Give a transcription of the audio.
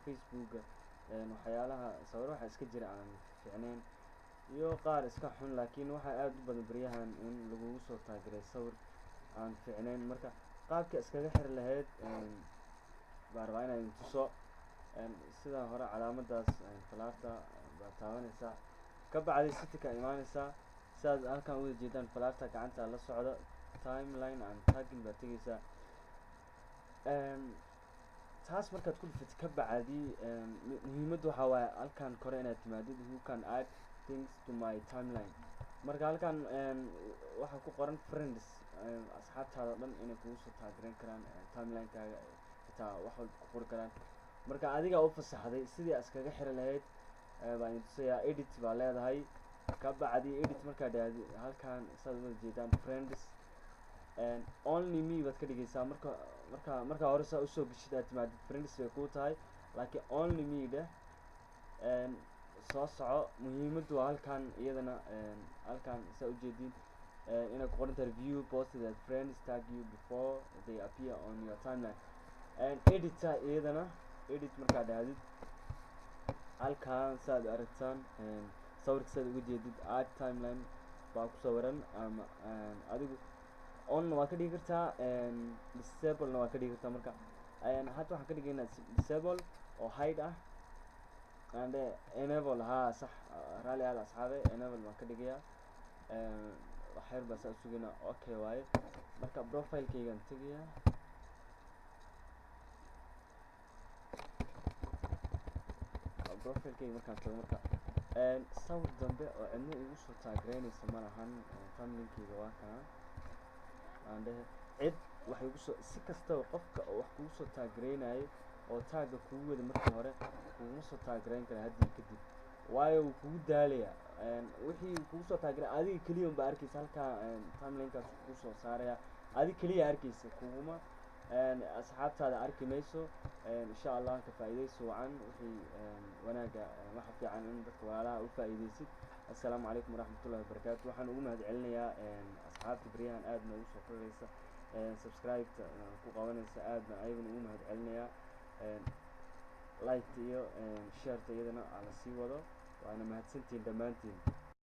Facebook waxyaalaha sawir waxa iska jira aan fiicneen iyo qaar iska xun laakiin waxa aad u badan baryahan in lagu soo taageeray sawir aan fiicneen marka qaabka iskaga xir lahayd barbaa inay tuso sida hore calaamadaas falaarta baa taabanaysa ka bacdi sitika imaanaysa sidaad halkan wada jeedaan falaarta gacanta la socda timeline and tagging baa tegaysa taas markaad ku dhufatid ka bacdi muhiimaddu waxa waaye halkan kore inaad timaadid who can add things to my timeline marka halkan waxa ku qoran friends asxaabtaada dhan inay kugu soo taageeran karaan timeline-kaaga xitaa wax walba ku qori karaan marka adiga u fasaxday sidii iskaga xiri lahayd baan tusayaa edit baa leedahay ka bacdi edit markaa dhahdi halkan saad wada jeedaan friends and only me baad ka dhigaysaa marka hore saa usoo geshid aad timaadid friends bay kuu tahay laakiin only me dheh soo soco muhiimaddu waa halkan iyadana halkan saa ujeedin inay ku qoran tahay view post that friends tag you before they appear on your timeline and edit iyadana edit markaa dhahdid halkan saad aragtaan sawirka saad uga jeedid add timeline baa ku sawiran ama adigu on waa ka dhigi kartaa disable na waa ka dhigi kartaa marka hadda waxaan ka dhigaynaa disable oo hide ah and enable sax rally aad asxaabe enable baan ka dhigayaa waxyar baa saa sugaynaa okay waaye marka profile-kaygaan tegayaa profile-kayga markaan tago marka sawir dambe oo cidna igu soo taageeranaysa ma lahan timeline-kayga waa kana and cid waxay ugu soo si kastaba qofka oo wax kugu soo taageeranayo oo taaga kugu wada markii hore kuguma soo taageeran kara haddii kadib waayo wuu kugu daalaya wixii kugu soo taageeray adiga keliya unbaa arkaysa halkaa timeline-kaas kugu soo saaraya adiga keliya arkaysa kuguma asxaabtaada arki mayso insha allah ka faa'iidayso wacan wixii wanaaga waxa fiican in dadka walaalaha u faa'iidaysid assalaamu calaykum waraxmatullahi wabarakaatu waxaan ugu mahadcelinayaa asxaabta baryahan aad noogu soo koraysa subscribe-ta ku qabanaysa aadna ayagana ugu mahadcelinayaa like iyo share-ta iyadana aan la sii wado waana mahadsantihiin dhammaantiin